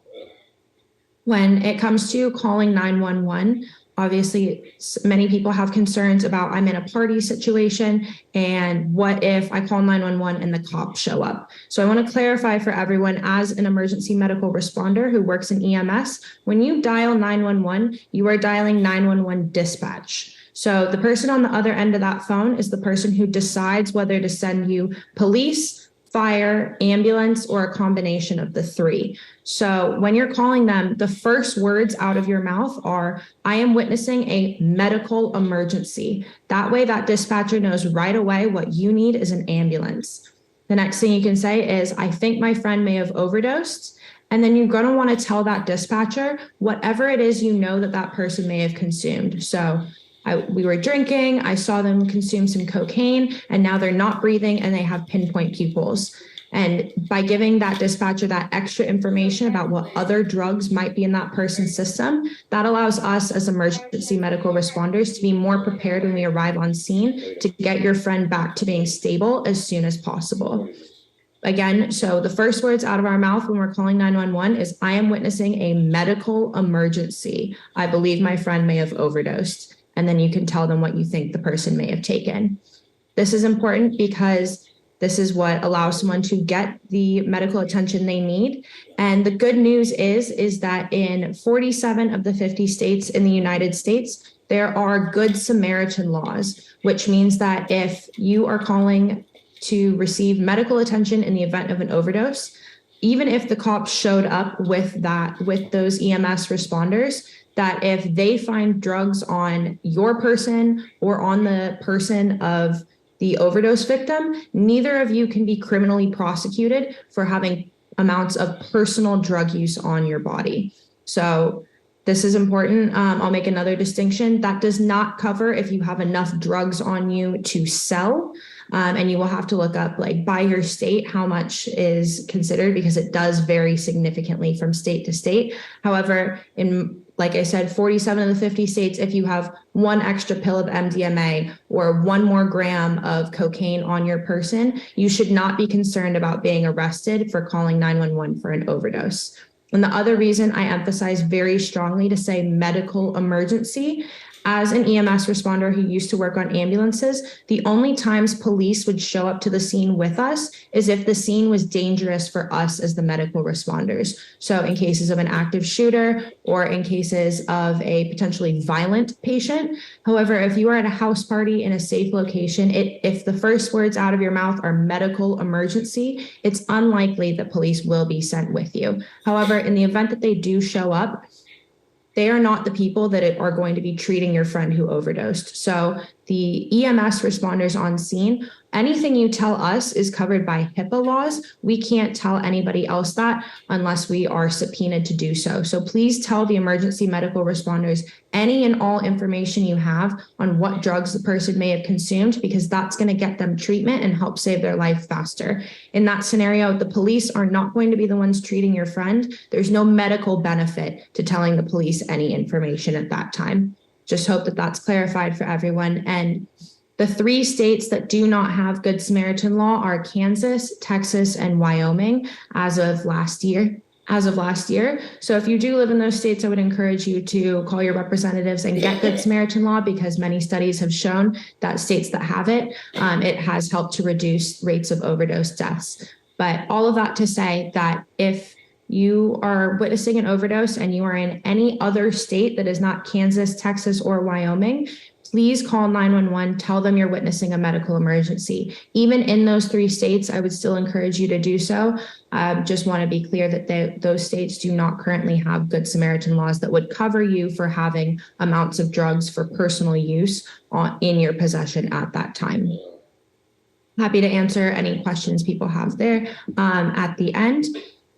When it comes to calling 911, obviously, many people have concerns about, I'm in a party situation, and what if I call 911 and the cops show up? So I want to clarify for everyone, as an emergency medical responder who works in EMS, when you dial 911, you are dialing 911 dispatch. So the person on the other end of that phone is the person who decides whether to send you police, fire, ambulance, or a combination of the three. So when you're calling them, the first words out of your mouth are, I am witnessing a medical emergency. That way, that dispatcher knows right away what you need is an ambulance. The next thing you can say is, I think my friend may have overdosed. And then you're going to want to tell that dispatcher whatever it is you know that that person may have consumed. So we were drinking, I saw them consume some cocaine, and now they're not breathing and they have pinpoint pupils. And by giving that dispatcher that extra information about what other drugs might be in that person's system, that allows us as emergency medical responders to be more prepared when we arrive on scene to get your friend back to being stable as soon as possible. Again, so the first words out of our mouth when we're calling 911 is, I am witnessing a medical emergency. I believe my friend may have overdosed. And then you can tell them what you think the person may have taken. This is important because this is what allows someone to get the medical attention they need. And the good news is that in 47 of the 50 states in the United States, there are Good Samaritan laws, which means that if you are calling to receive medical attention in the event of an overdose, even if the cops showed up with those EMS responders, that if they find drugs on your person or on the person of the overdose victim, neither of you can be criminally prosecuted for having amounts of personal drug use on your body. So this is important. I'll make another distinction. That does not cover if you have enough drugs on you to sell. And you will have to look up, like, by your state, how much is considered, because it does vary significantly from state to state. However, like I said, 47 of the 50 states, if you have one extra pill of MDMA or one more gram of cocaine on your person, you should not be concerned about being arrested for calling 911 for an overdose. And the other reason I emphasize very strongly to say medical emergency, as an EMS responder who used to work on ambulances, the only times police would show up to the scene with us is if the scene was dangerous for us as the medical responders. So in cases of an active shooter or in cases of a potentially violent patient. However, if you are at a house party in a safe location, if the first words out of your mouth are medical emergency, it's unlikely that police will be sent with you. However, in the event that they do show up, they are not the people that are going to be treating your friend who overdosed. So the EMS responders on scene, anything you tell us is covered by HIPAA laws. We can't tell anybody else that unless we are subpoenaed to do so. So please tell the emergency medical responders any and all information you have on what drugs the person may have consumed, because that's going to get them treatment and help save their life faster. In that scenario, the police are not going to be the ones treating your friend. There's no medical benefit to telling the police any information at that time. Just hope that that's clarified for everyone. And the 3 states that do not have Good Samaritan law are Kansas, Texas, and Wyoming as of last year. So if you do live in those states, I would encourage you to call your representatives and get Good Samaritan law, because many studies have shown that states that have it, it has helped to reduce rates of overdose deaths. But all of that to say that if you are witnessing an overdose and you are in any other state that is not Kansas, Texas, or Wyoming, please call 911, tell them you're witnessing a medical emergency. Even in those 3 states, I would still encourage you to do so. Just want to be clear that those states do not currently have Good Samaritan laws that would cover you for having amounts of drugs for personal use in your possession at that time. Happy to answer any questions people have there at the end.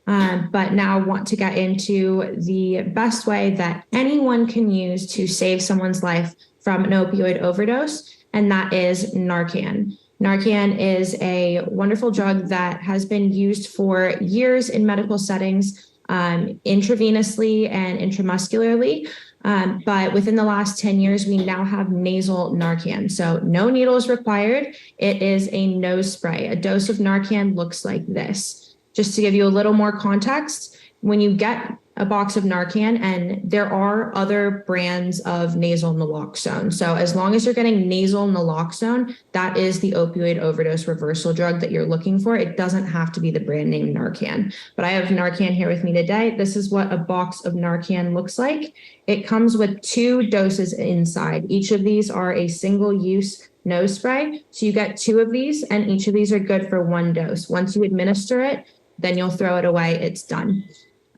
But now want to get into the best way that anyone can use to save someone's life from an opioid overdose, and that is Narcan. Narcan is a wonderful drug that has been used for years in medical settings, intravenously and intramuscularly. But within the last 10 years, we now have nasal Narcan. So no needles required. It is a nose spray. A dose of Narcan looks like this. Just to give you a little more context, when you get a box of Narcan, and there are other brands of nasal naloxone. So as long as you're getting nasal naloxone, that is the opioid overdose reversal drug that you're looking for. It doesn't have to be the brand name Narcan. But I have Narcan here with me today. This is what a box of Narcan looks like. It comes with 2 doses inside. Each of these are a single-use nose spray. So you get 2 of these, and each of these are good for 1 dose. Once you administer it, then you'll throw it away. It's done.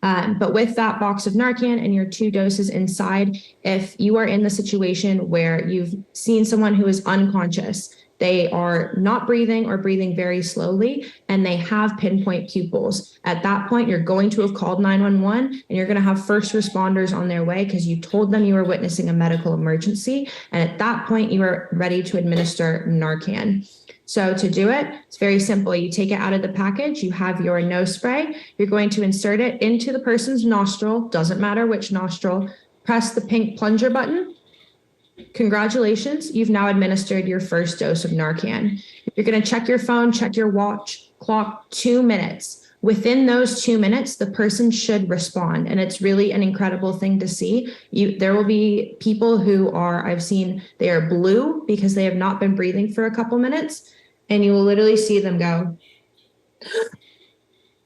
But with that box of Narcan and your 2 doses inside, if you are in the situation where you've seen someone who is unconscious, they are not breathing or breathing very slowly, and they have pinpoint pupils. At that point, you're going to have called 911, and you're going to have first responders on their way because you told them you were witnessing a medical emergency. And at that point, you are ready to administer Narcan. So to do it, it's very simple. You take it out of the package, you have your nose spray, you're going to insert it into the person's nostril, doesn't matter which nostril, press the pink plunger button. Congratulations, you've now administered your first dose of Narcan. You're going to check your phone, check your watch, clock 2 minutes. Within those 2 minutes, the person should respond. And it's really an incredible thing to see. There will be people who are, I've seen, they are blue because they have not been breathing for a couple minutes. And you will literally see them go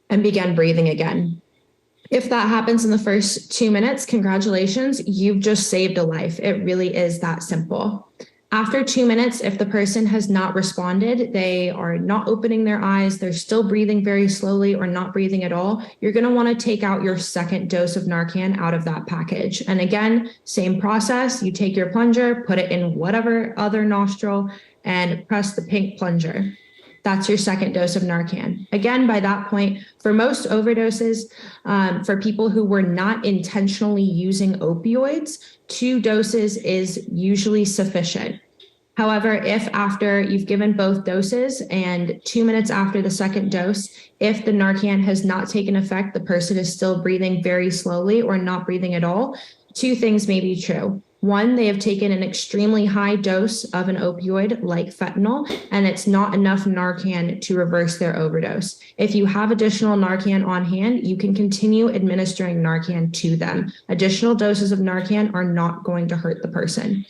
and begin breathing again. If that happens in the first 2 minutes, congratulations, you've just saved a life. It really is that simple. After 2 minutes, if the person has not responded, they are not opening their eyes, they're still breathing very slowly or not breathing at all, you're going to want to take out your second dose of Narcan out of that package. And again, same process. You take your plunger, put it in whatever other nostril, and press the pink plunger. That's your second dose of Narcan. Again, by that point, for most overdoses, for people who were not intentionally using opioids, 2 doses is usually sufficient. However, if after you've given both doses and 2 minutes after the second dose, if the Narcan has not taken effect, the person is still breathing very slowly or not breathing at all, 2 things may be true. 1, they have taken an extremely high dose of an opioid like fentanyl, and it's not enough Narcan to reverse their overdose. If you have additional Narcan on hand, you can continue administering Narcan to them. Additional doses of Narcan are not going to hurt the person.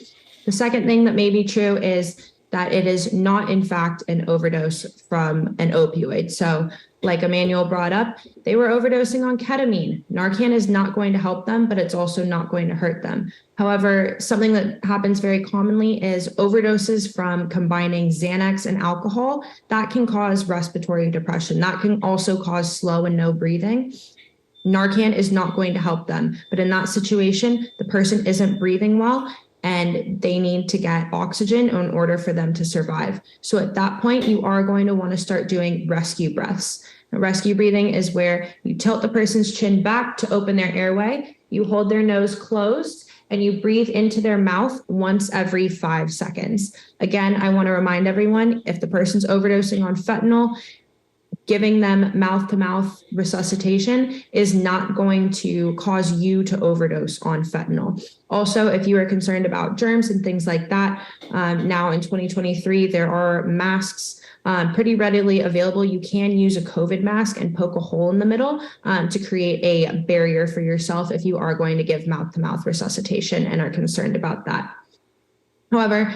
The second thing that may be true is that it is not, in fact, an overdose from an opioid. So like Emanuel brought up, they were overdosing on ketamine. Narcan is not going to help them, but it's also not going to hurt them. However, something that happens very commonly is overdoses from combining Xanax and alcohol. That can cause respiratory depression. That can also cause slow and no breathing. Narcan is not going to help them. But in that situation, the person isn't breathing well, and they need to get oxygen in order for them to survive. So at that point, you are going to want to start doing rescue breaths. Now, rescue breathing is where you tilt the person's chin back to open their airway, you hold their nose closed, and you breathe into their mouth once every 5 seconds. Again, I want to remind everyone, if the person's overdosing on fentanyl, giving them mouth-to-mouth resuscitation is not going to cause you to overdose on fentanyl. Also, if you are concerned about germs and things like that, now in 2023, there are masks pretty readily available. You can use a COVID mask and poke a hole in the middle to create a barrier for yourself if you are going to give mouth-to-mouth resuscitation and are concerned about that. However,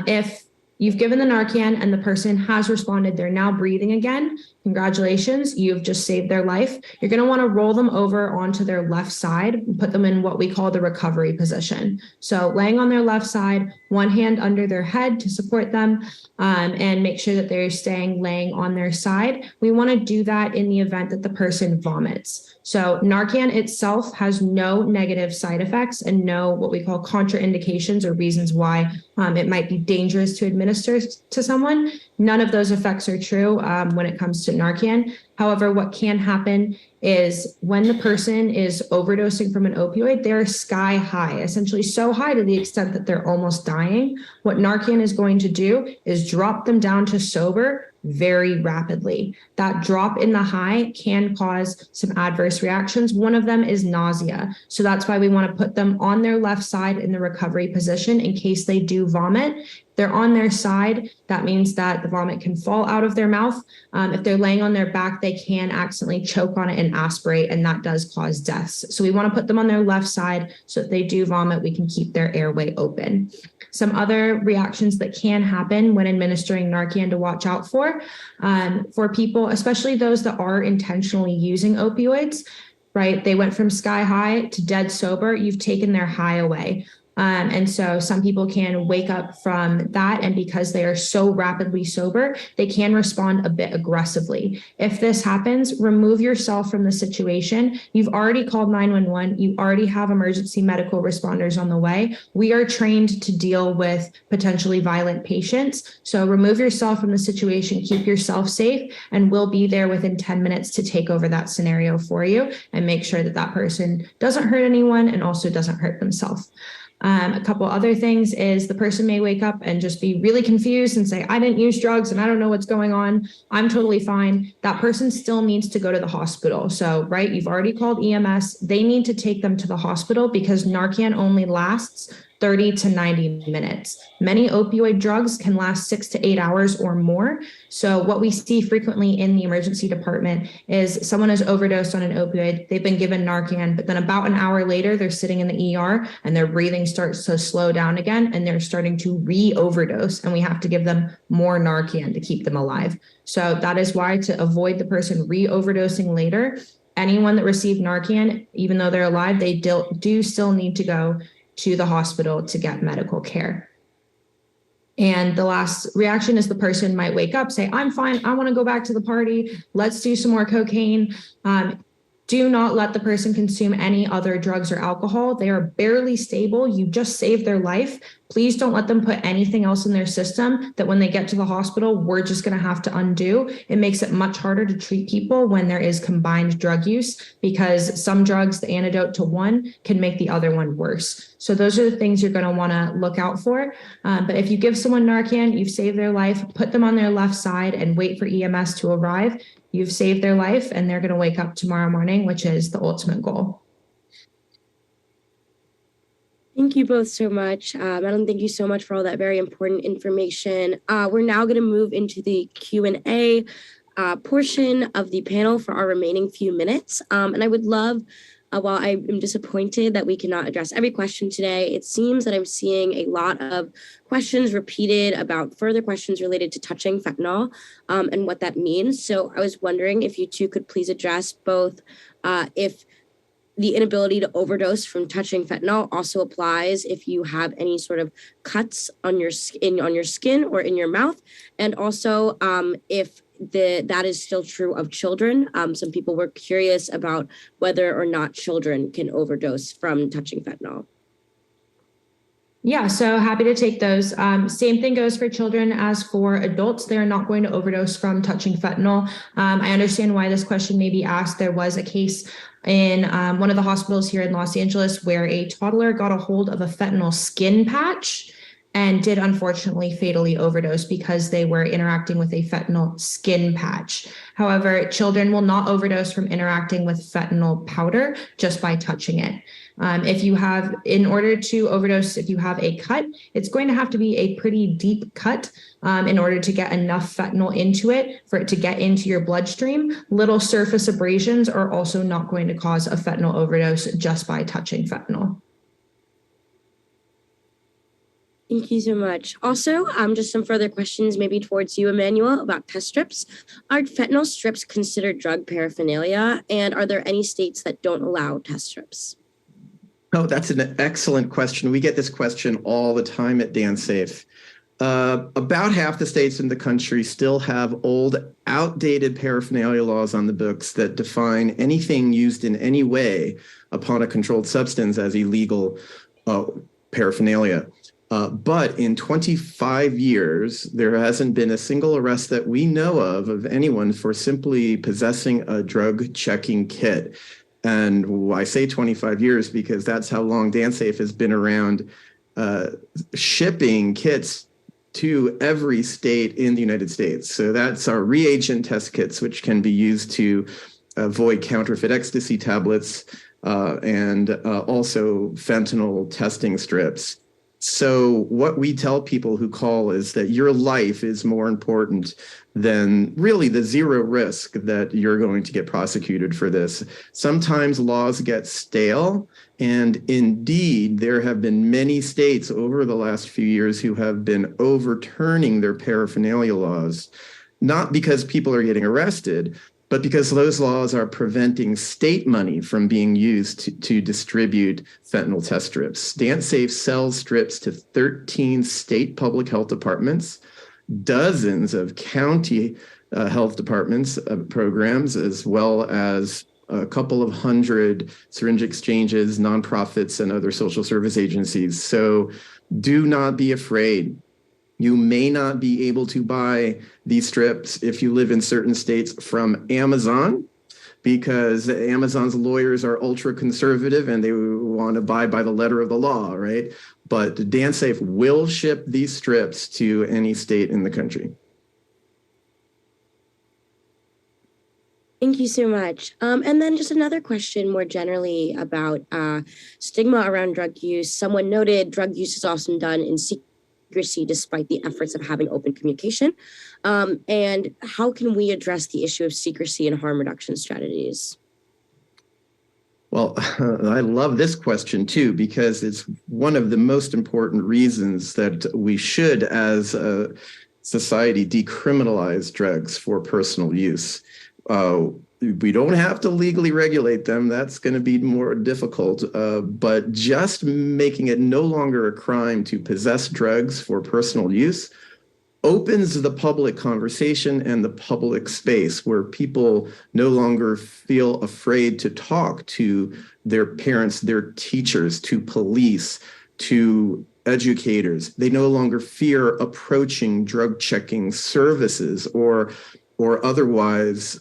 if you've given the Narcan and the person has responded, they're now breathing again, congratulations, you've just saved their life. You're going to want to roll them over onto their left side and put them in what we call the recovery position. So laying on their left side, one hand under their head to support them, and make sure that they're staying laying on their side. We want to do that in the event that the person vomits. So Narcan itself has no negative side effects and no what we call contraindications or reasons why it might be dangerous to administer to someone. None of those effects are true when it comes to Narcan. However, what can happen is when the person is overdosing from an opioid, they're sky high, essentially so high to the extent that they're almost dying. What Narcan is going to do is drop them down to sober very rapidly. That drop in the high can cause some adverse reactions. One of them is nausea. So that's why we want to put them on their left side in the recovery position in case they do vomit. They're on their side. That means that the vomit can fall out of their mouth. If they're laying on their back, they can accidentally choke on it and aspirate, and that does cause deaths. So we want to put them on their left side so if they do vomit, we can keep their airway open. Some other reactions that can happen when administering Narcan to watch out for people, especially those that are intentionally using opioids, right? They went from sky high to dead sober. You've taken their high away. And so some people can wake up from that, and because they are so rapidly sober, they can respond a bit aggressively. If this happens, remove yourself from the situation. You've already called 911. You already have emergency medical responders on the way. We are trained to deal with potentially violent patients. So remove yourself from the situation, keep yourself safe, and we'll be there within 10 minutes to take over that scenario for you and make sure that that person doesn't hurt anyone and also doesn't hurt themselves. A couple other things is the person may wake up and just be really confused and say, I didn't use drugs and I don't know what's going on. I'm totally fine. That person still needs to go to the hospital. So, right, you've already called EMS. They need to take them to the hospital because Narcan only lasts 30 to 90 minutes. Many opioid drugs can last 6 to 8 hours or more. So what we see frequently in the emergency department is someone has overdosed on an opioid, they've been given Narcan, but then about an hour later, they're sitting in the ER and their breathing starts to slow down again and they're starting to re-overdose, and we have to give them more Narcan to keep them alive. So that is why, to avoid the person re-overdosing later, anyone that received Narcan, even though they're alive, they do still need to go to the hospital to get medical care. And the last reaction is the person might wake up, say, I'm fine, I want to go back to the party, let's do some more cocaine. Do not let the person consume any other drugs or alcohol. They are barely stable. You just saved their life. Please don't let them put anything else in their system that when they get to the hospital, we're just going to have to undo. It makes it much harder to treat people when there is combined drug use, because some drugs, the antidote to one, can make the other one worse. So those are the things you're going to want to look out for. But if you give someone Narcan, you've saved their life, put them on their left side and wait for EMS to arrive. You've saved their life and they're going to wake up tomorrow morning, which is the ultimate goal. Thank you both so much. Madeline, thank you so much for all that very important information. We're now going to move into the Q&A portion of the panel for our remaining few minutes. And I would love, while I am disappointed that we cannot address every question today, it seems that I'm seeing a lot of questions repeated about further questions related to touching fentanyl and what that means. So I was wondering if you two could please address both if the inability to overdose from touching fentanyl also applies if you have any sort of cuts on your skin or in your mouth, and also if that is still true of children. Some people were curious about whether or not children can overdose from touching fentanyl. Yeah, so happy to take those. Same thing goes for children as for adults. They're not going to overdose from touching fentanyl. I understand why this question may be asked. There was a case in one of the hospitals here in Los Angeles where a toddler got a hold of a fentanyl skin patch and did unfortunately fatally overdose because they were interacting with a fentanyl skin patch. However, children will not overdose from interacting with fentanyl powder just by touching it. In order to overdose, if you have a cut, it's going to have to be a pretty deep cut in order to get enough fentanyl into it for it to get into your bloodstream. Little surface abrasions are also not going to cause a fentanyl overdose just by touching fentanyl. Thank you so much. Also, just some further questions maybe towards you, Emanuel, about test strips. Are fentanyl strips considered drug paraphernalia? And are there any states that don't allow test strips? Oh, that's an excellent question. We get this question all the time at DanceSafe. About half the states in the country still have old, outdated paraphernalia laws on the books that define anything used in any way upon a controlled substance as illegal paraphernalia. But in 25 years, there hasn't been a single arrest that we know of anyone for simply possessing a drug checking kit. And I say 25 years because that's how long DanceSafe has been around shipping kits to every state in the United States. So that's our reagent test kits, which can be used to avoid counterfeit ecstasy tablets and also fentanyl testing strips. So what we tell people who call is that your life is more important than really the zero risk that you're going to get prosecuted for this. Sometimes laws get stale, and indeed, there have been many states over the last few years who have been overturning their paraphernalia laws, not because people are getting arrested, but because those laws are preventing state money from being used to distribute fentanyl test strips. DanceSafe sells strips to 13 state public health departments, dozens of county health departments programs, as well as a couple of hundred syringe exchanges, nonprofits, and other social service agencies. So do not be afraid. You may not be able to buy these strips if you live in certain states from Amazon, because Amazon's lawyers are ultra conservative and they want to abide by the letter of the law, right? But DanceSafe will ship these strips to any state in the country. Thank you so much. And then just another question more generally about stigma around drug use. Someone noted drug use is often done in secrecy despite the efforts of having open communication. And how can we address the issue of secrecy and harm reduction strategies? Well, I love this question too, because it's one of the most important reasons that we should, as a society, decriminalize drugs for personal use. We don't have to legally regulate them. That's going to be more difficult. But just making it no longer a crime to possess drugs for personal use opens the public conversation and the public space where people no longer feel afraid to talk to their parents, their teachers, to police, to educators. They no longer fear approaching drug checking services or otherwise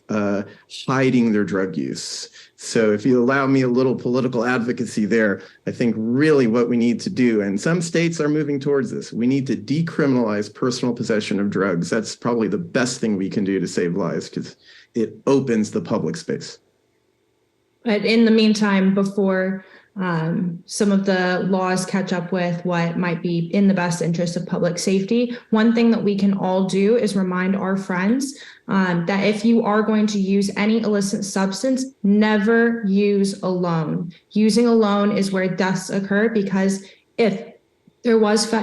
hiding their drug use. So if you allow me a little political advocacy there, I think really what we need to do, and some states are moving towards this, we need to decriminalize personal possession of drugs. That's probably the best thing we can do to save lives because it opens the public space. But in the meantime, before some of the laws catch up with what might be in the best interest of public safety, one thing that we can all do is remind our friends that if you are going to use any illicit substance, never use alone. Using alone is where deaths occur, because if there was